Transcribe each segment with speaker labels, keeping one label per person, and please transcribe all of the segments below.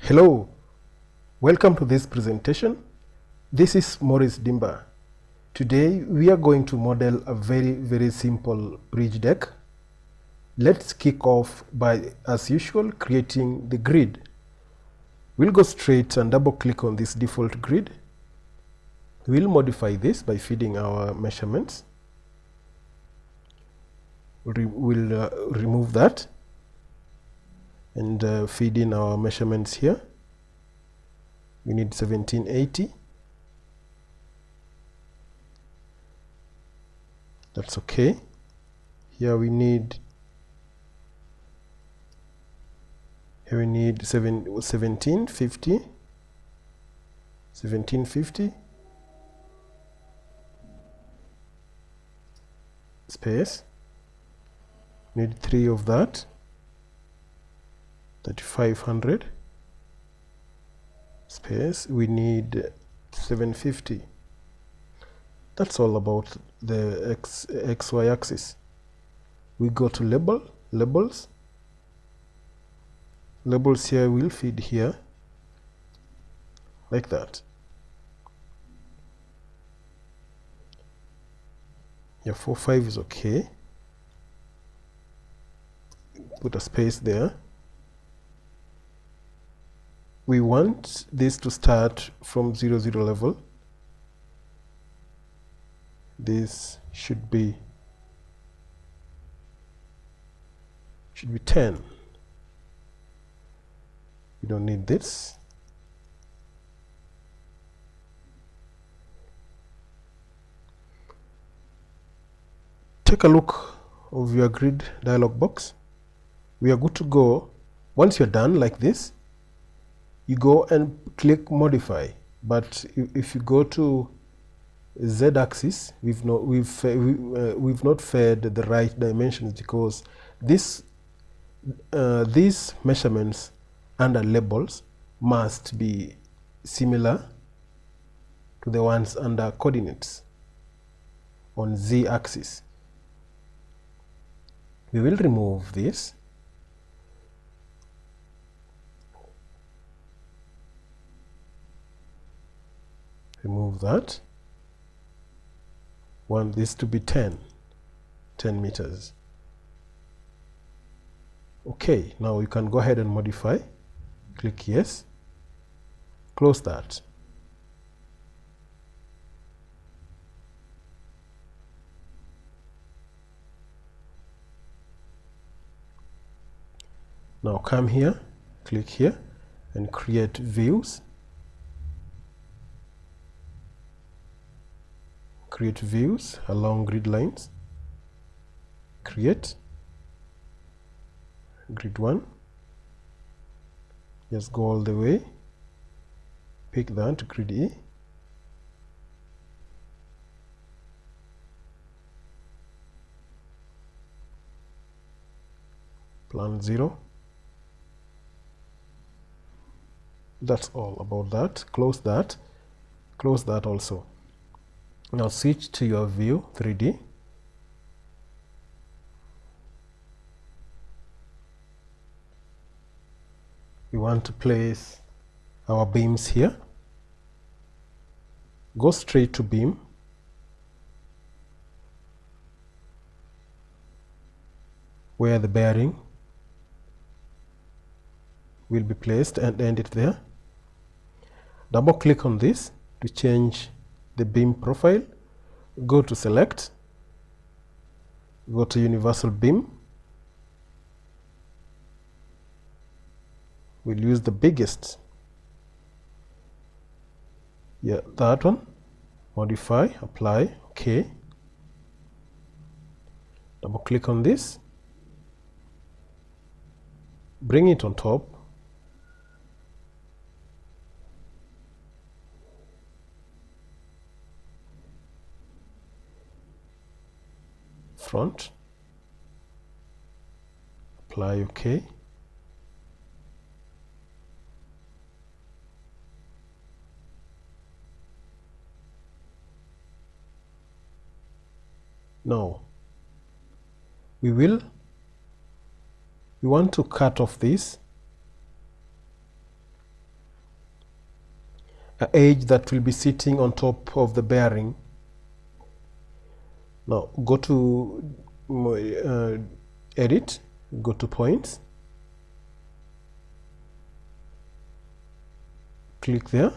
Speaker 1: Hello, welcome to this presentation. This is Maurice Dimba. Today we are going to model a very simple bridge deck. Let's kick off by, as usual, creating the grid. We'll go straight and double click on this default grid. We'll modify this by feeding our measurements. We'll remove that and feed in our measurements here. We need 1780. That's okay. Here we need 1750 space. Need 3 of that. 3500 space. We need 750. That's all about the XY axis. We go to labels. Labels here will feed here like that. Yeah, 45 is okay. Put a space there. We want this to start from 0, 0 level. This should be 10. We don't need this. Take a look of your grid dialog box. We are good to go. Once you're done like this, you go and click modify. But if you go to Z-axis, we've not fed the right dimensions, because these measurements under labels must be similar to the ones under coordinates on Z-axis. We will remove this. Remove that. Want this to be 10 meters. Okay, now you can go ahead and modify. Click yes. Close that. Now come here, click here and create views. Create views along grid lines. Create grid 1. Just go all the way. Pick that, grid E. Plan 0. That's all about that. Close that. Close that also. Now switch to your view 3D. We want to place our beams here. Go straight to beam. Where the bearing will be placed and end it there. Double click on this to change the beam profile. Go to select, go to universal beam. We'll use the biggest. Yeah, that one. Modify, apply, okay. Double click on this. Bring it on top. Front. Apply, okay. Now we want to cut off this edge that will be sitting on top of the bearing. Now go to edit, go to points, click there,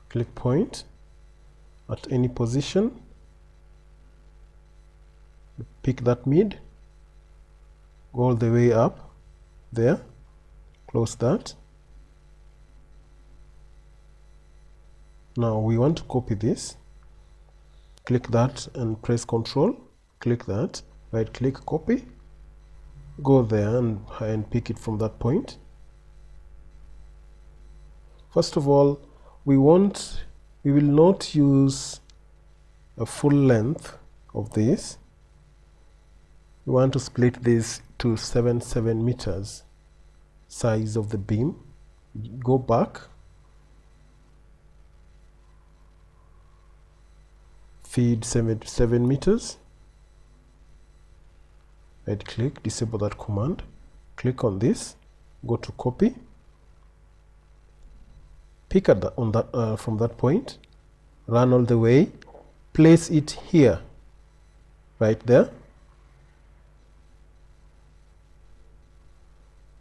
Speaker 1: click point at any position, pick that mid, go all the way up there, close that. Now we want to copy this, click that and press Ctrl, click that, right click, copy, go there and pick it from that point. First of all, we will not use a full length of this. We want to split this to 7 meters size of the beam. Go back, feed 7 meters, right click, disable that command, click on this, go to copy, pick at from that point, run all the way, place it here, right there.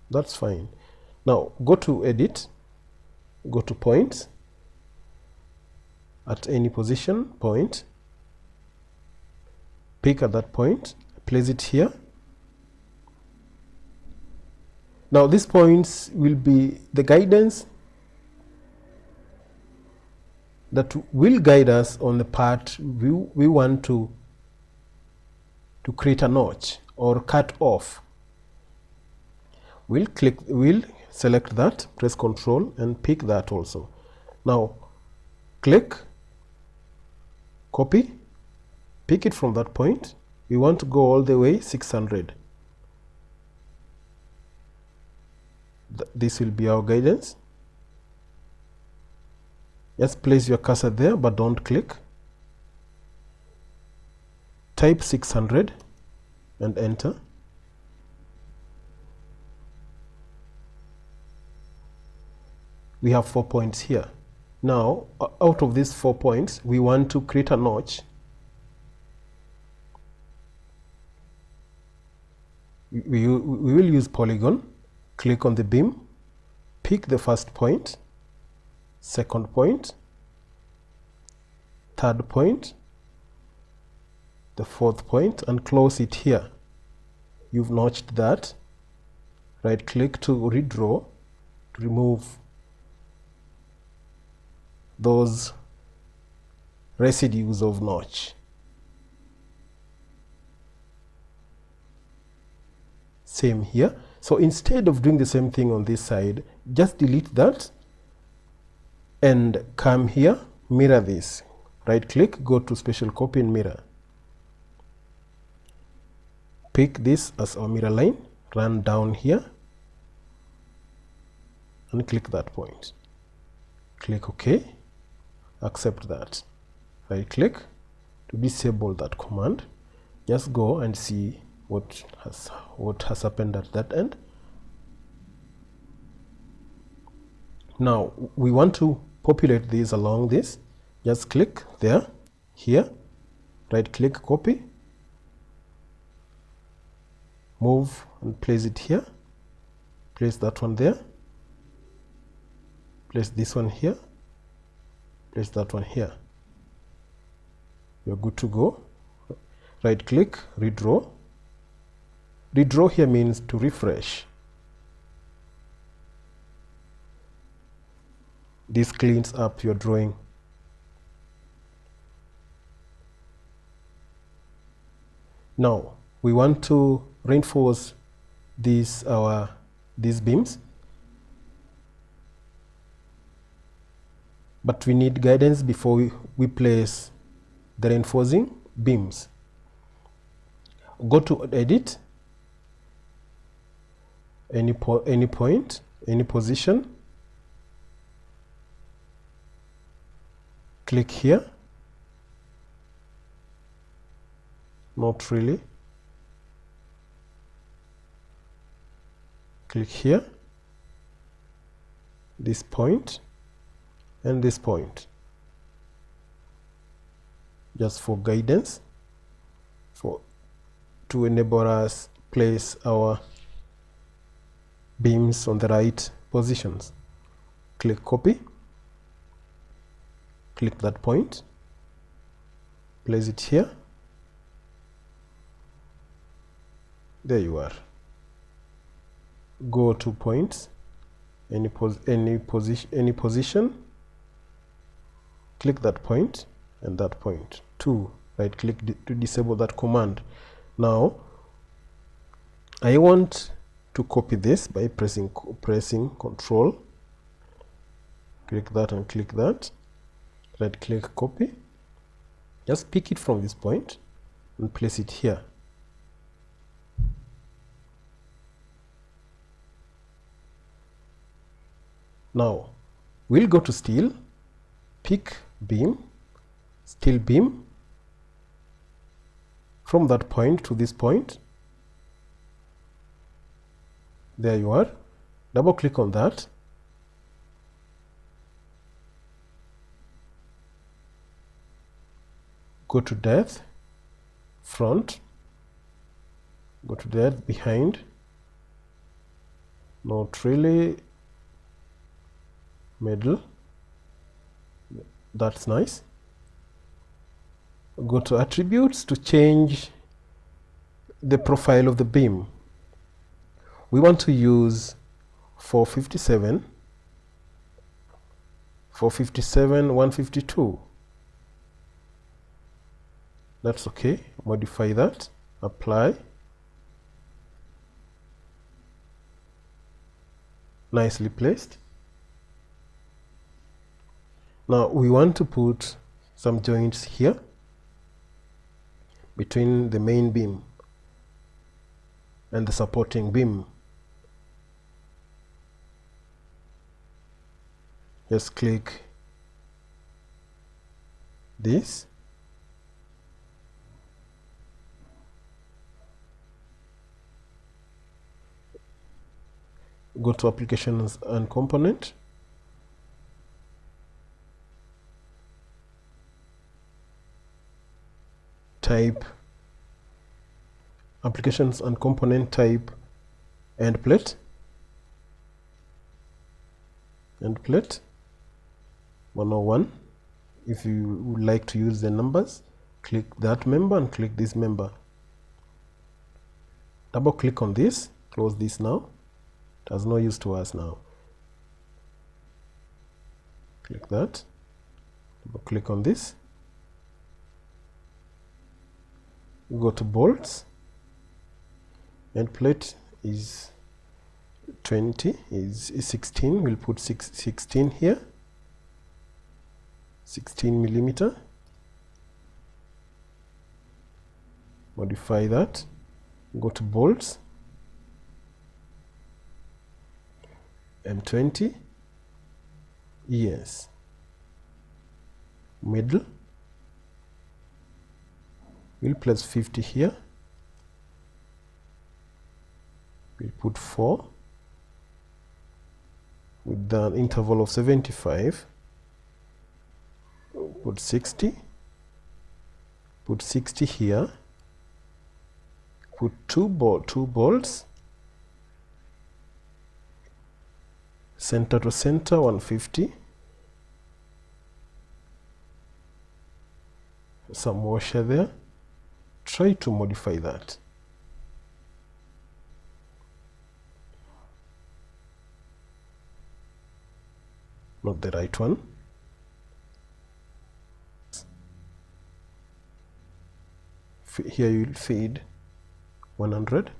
Speaker 1: That's fine. Now go to edit, go to points, at any position, point, pick at that point, place it here. Now these points will be the guidance that will guide us on the part we want to create a notch or cut off. We'll select that, press Ctrl and pick that also. Now click, copy, pick it from that point. We want to go all the way 600. This will be our guidance. Just place your cursor there, but don't click. Type 600 and enter. We have 4 points here. Now, out of these 4 points, we want to create a notch. We will use polygon. Click on the beam, pick the first point, second point, third point, the fourth point, and close it here. You've notched that. Right click to redraw, to remove those residues of notch. Same here. So instead of doing the same thing on this side, just delete that and come here, mirror this. Right click, go to special copy and mirror. Pick this as our mirror line, run down here and click that point. Click OK, accept that. Right click to disable that command. Just go and see what has happened at that end. Now we want to populate these along this. Just click there, here, right click, copy, move and place it here, place that one there, place this one here, place that one here. You're good to go. Right click, redraw. Redraw here means to refresh. This cleans up your drawing. Now we want to reinforce these beams, but we need guidance before we place the reinforcing beams. Go to edit, any point, any position, click here, not really, click here, this point and this point, just for guidance, to enable us place our beams on the right positions. Click copy, click that point, place it here. There you are. Go to points, any position, click that point and that point. Right click to disable that command. Now I want to copy this by pressing Control, click that and click that, right click, copy. Just pick it from this point and place it here. Now we'll go to steel, pick beam, steel beam, from that point to this point. There you are. Double click on that. Go to depth, front, go to depth, behind, not really, middle. That's nice. Go to attributes to change the profile of the beam. We want to use 457, 152. That's okay. Modify that, apply. Nicely placed. Now we want to put some joints here between the main beam and the supporting beam. Just click this, go to applications and component, type applications and component, type end plate, 101. If you would like to use the numbers, click that member and click this member. Double click on this, close this now. It has no use to us now. Click that, double click on this, go to bolts, end plate is 20, is 16, we'll put 16 here, 16 millimeter, modify that, go to bolts, M20, yes, middle, we'll place 50 here, we'll put 4 with the interval of 75, put 60, put 60 here, put two bolts, center to center 150, some washer there. Try to modify that. Not the right one. Here you will feed 100.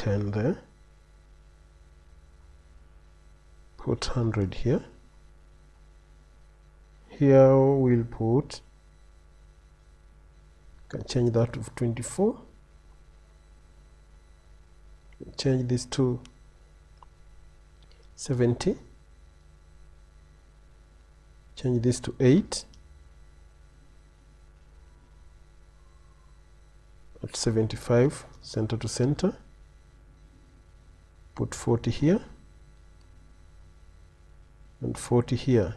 Speaker 1: There, put 100 here. Here we'll put, can change that to 24, change this to 70, change this to 8, put 75 center to center, put 40 here and 40 here.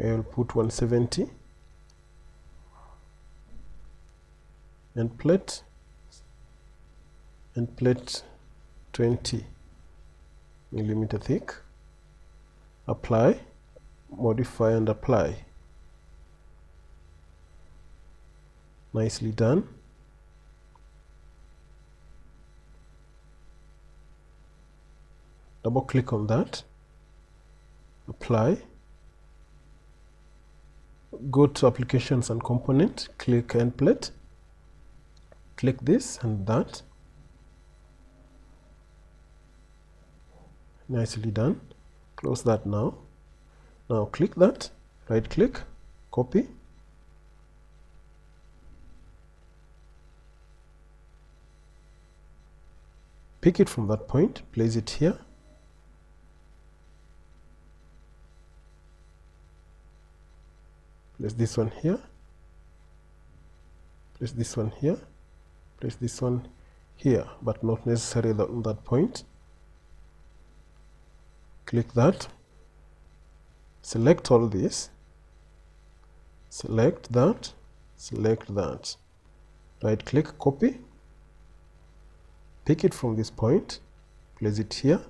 Speaker 1: I'll put 170 and plate 20 millimeter thick. Apply, modify and apply. Nicely done. Double click on that, apply, go to applications and component, click end plate, click this and that. Nicely done. Close that now. Now click that, right click, copy, pick it from that point, place it here, place this one here, place this one here, place this one here, but not necessarily on that point. Click that, select all this, select that, right click, copy, pick it from this point, place it here,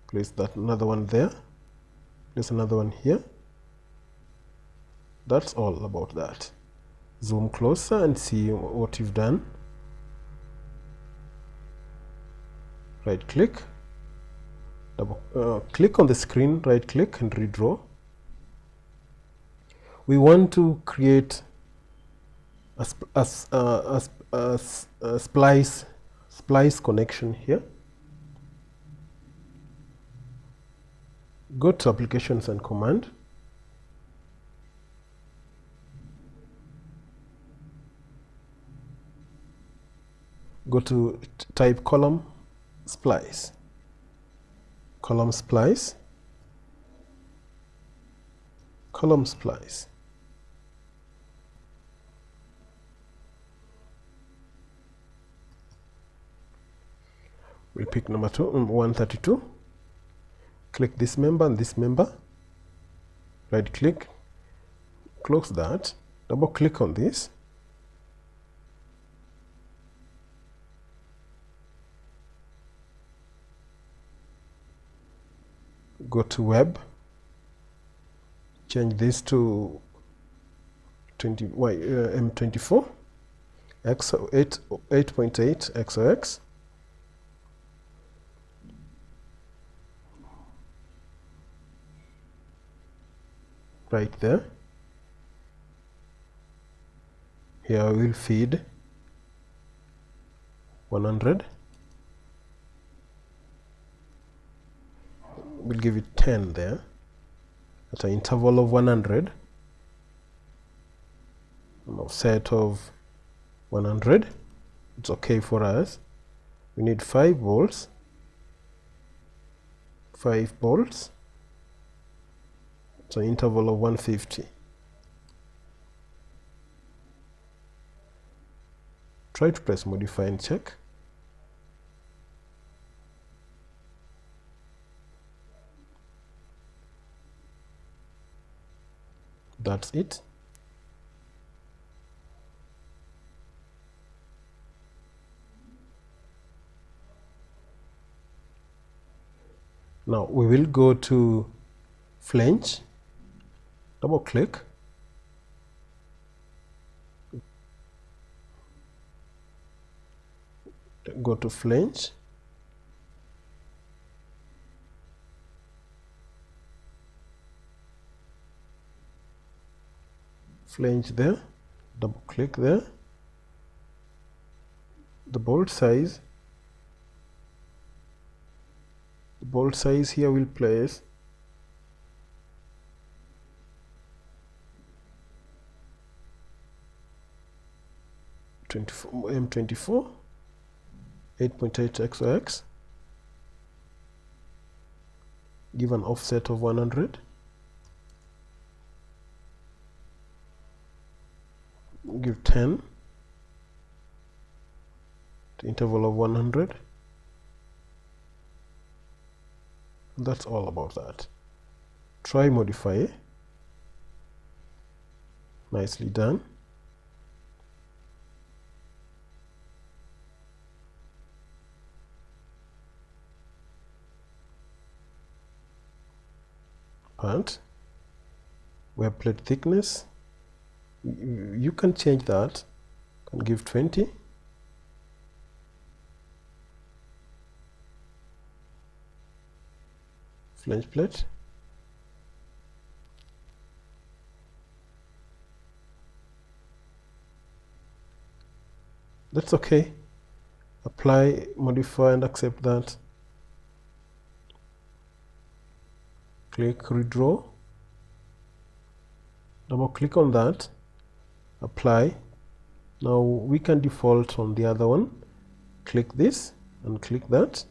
Speaker 1: place that another one there, place another one here. That's all about that. Zoom closer and see what you've done. Right click, click on the screen, right click and redraw. We want to create a splice connection here. Go to applications and command, go to type column splice, column splice, column splice. We'll pick number 132. Click this member and this member. Right click, close that, double click on this. Go to web, change this to M24, 8.8 XOX. Right there. Here I will feed 100. We'll give it 10 there at an interval of 100, an offset of 100. It's okay for us. We need 5 bolts, 5 bolts. It's an interval of 150. Try to press modify and check. That's it. Now we will go to flange, double click, go to flange, flange there, double click there, the bolt size here will place M24 8.8 XOX, give an offset of 100, give 10 to interval of 100. That's all about that. Try modify. Nicely done. Pant, web plate thickness, you can change that. Can give 20. Flange plate, that's okay. Apply, modify, and accept that. Click redraw, double click on that, apply. Now we can default on the other one. Click this and click that,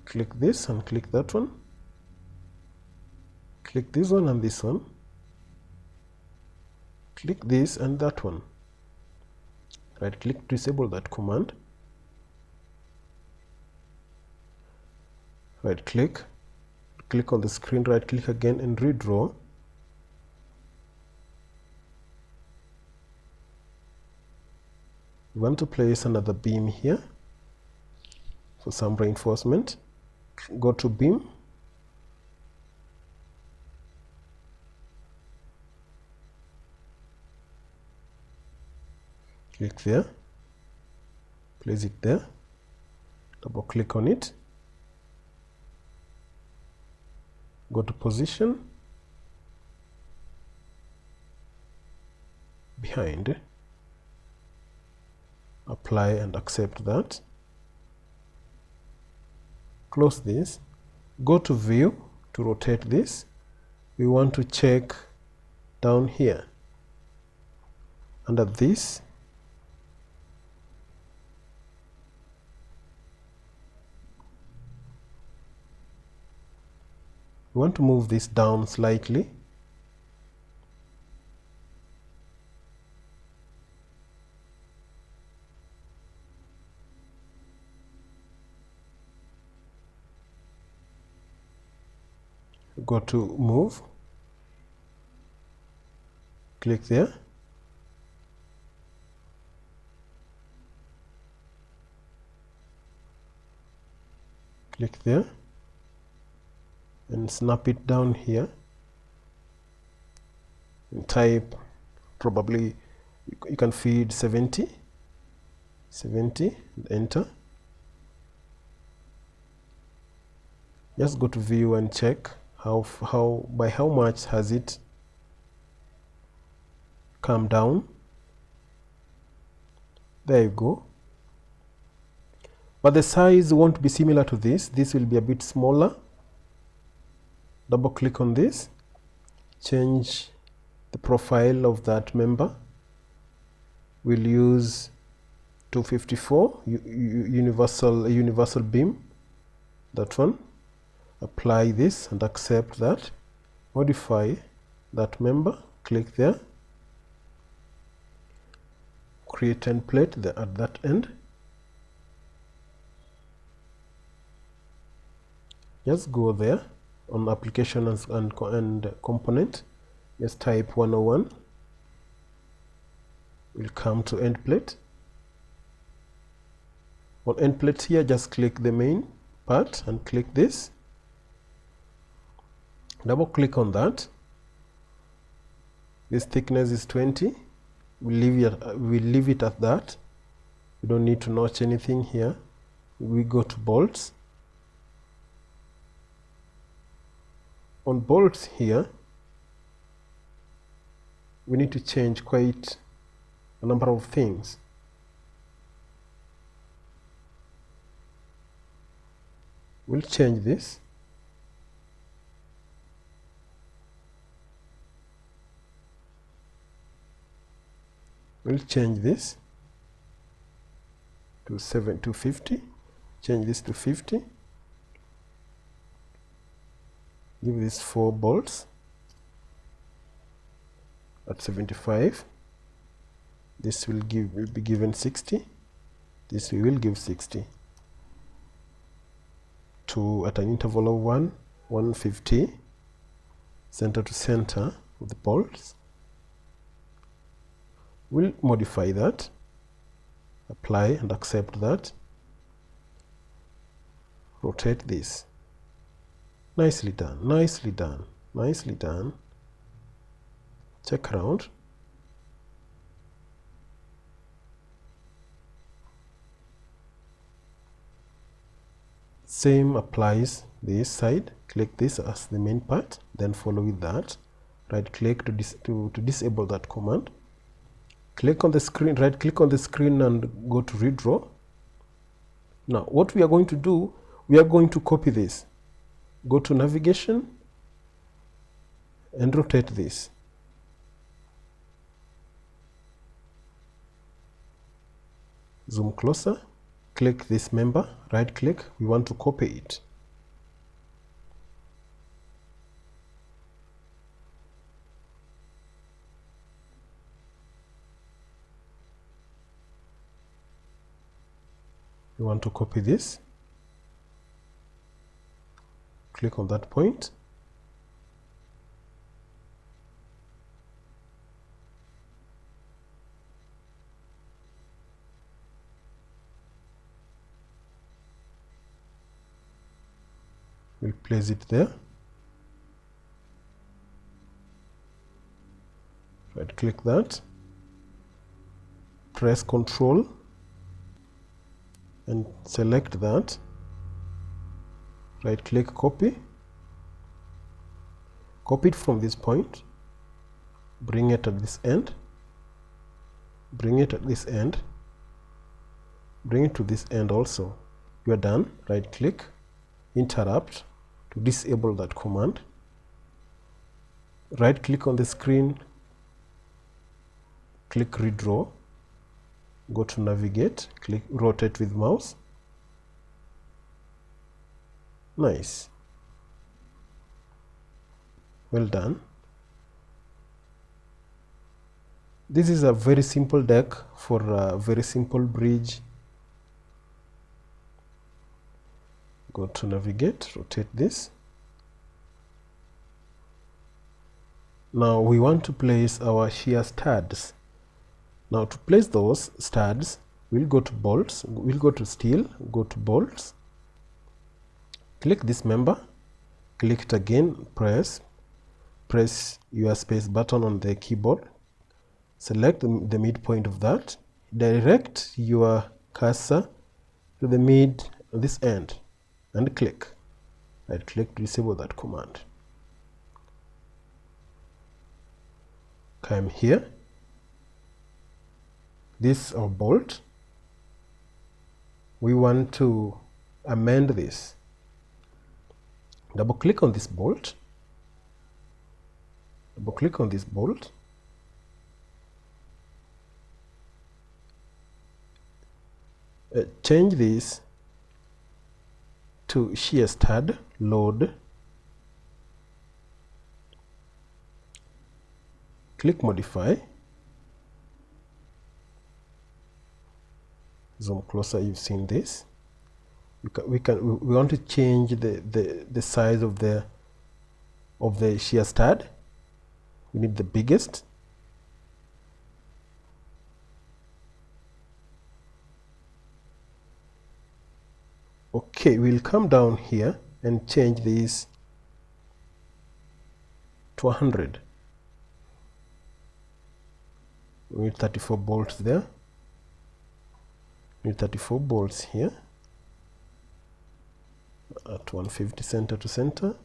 Speaker 1: click this and click that one, click this one and this one, click this and that one. Right click to disable that command, right click, click on the screen, right click again and redraw. We want to place another beam here for some reinforcement. Go to beam, click there, place it there, double click on it, go to position, behind, apply and accept that. Close this, go to view to rotate this. We want to check down here under this, we want to move this down slightly. Go to move, click there, click there and snap it down here and type, probably you can feed 70 and enter. Just go to view and check by how much has it come down. There you go. But the size won't be similar to this. This will be a bit smaller. Double click on this, change the profile of that member. We'll use 254 universal beam, that one. Apply this and accept that. Modify that member, click there, create template at that end. Just go there on application and component, just type 101. We'll come to end plate. On end plate here, just click the main part and click this. Double click on that. This thickness is 20. We'll leave it at that. We don't need to notch anything here. We go to bolts. On bolts here, we need to change quite a number of things. We'll change this. We'll change this to 50. Change this to 50. Give this 4 bolts at 75. This will be given 60. This we will give 60 to at an interval of 150 center to center of the bolts. We'll modify that, apply and accept that, rotate this. Nicely done, nicely done, nicely done. Check around. Same applies this side. Click this as the main part, then follow with that. Right click to disable that command. Click on the screen, right click on the screen and go to redraw. Now what we are going to do, we are going to copy this. Go to navigation and rotate this. Zoom closer, click this member, right click, we want to copy it. We want to copy this. Click on that point. We'll place it there. Right click that. Press Ctrl and select that. Right click, copy. Copy it from this point. Bring it at this end. Bring it at this end. Bring it to this end also. You are done. Right click, interrupt to disable that command. Right click on the screen, click redraw, go to navigate, click rotate with mouse. Nice. Well done. This is a very simple deck for a very simple bridge. Go to navigate, rotate this. Now we want to place our shear studs. Now to place those studs, we'll go to bolts, we'll go to steel, go to bolts. Click this member, click it again, press your space button on the keyboard, select the midpoint of that, direct your cursor to the mid this end and click. Right click to disable that command. Come here, this is our bolt. We want to amend this. Double click on this bolt. Double click on this bolt. Change this to shear stud load. Click modify. Zoom closer, you've seen this. We want to change the size of the shear stud. We need the biggest. Okay, we'll come down here and change this to 100. We need 34 bolts there. We need 34 bolts here. At 150 center to center.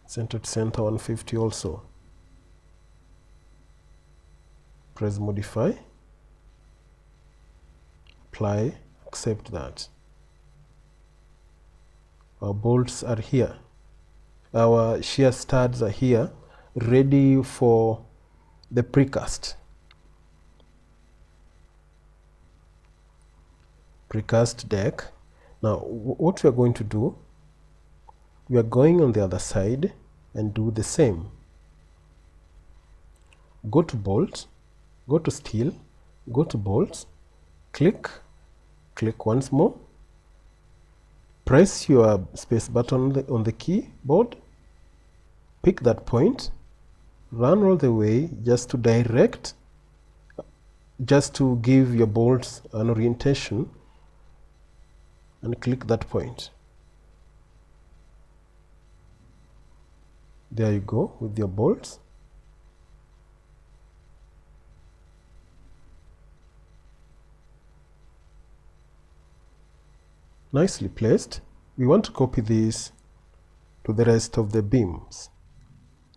Speaker 1: Center to center 150 also. Press modify. Apply, accept that. Our bolts are here. Our shear studs are here, ready for the precast. Precast deck. Now what we are going to do, we are going on the other side and do the same. go to bolt, go to steel, go to bolts, click once more, press your space button on the keyboard, pick that point, run all the way just to direct, just to give your bolts an orientation, and click that point. There you go with your bolts. Nicely placed. We want to copy this to the rest of the beams.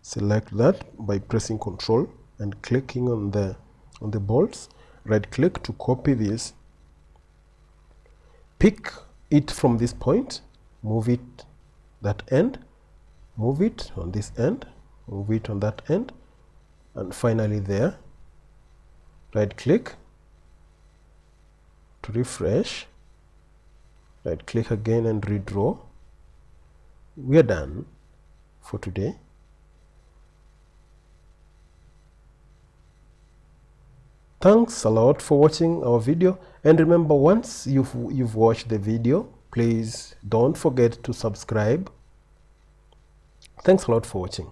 Speaker 1: Select that by pressing Ctrl and clicking on the bolts. Right click to copy this. Pick it from this point, move it that end, move it on this end, move it on that end, and finally there. Right click to refresh. Right click again and redraw. We are done for today. Thanks a lot for watching our video, and remember, once you've watched the video, please don't forget to subscribe. Thanks a lot for watching.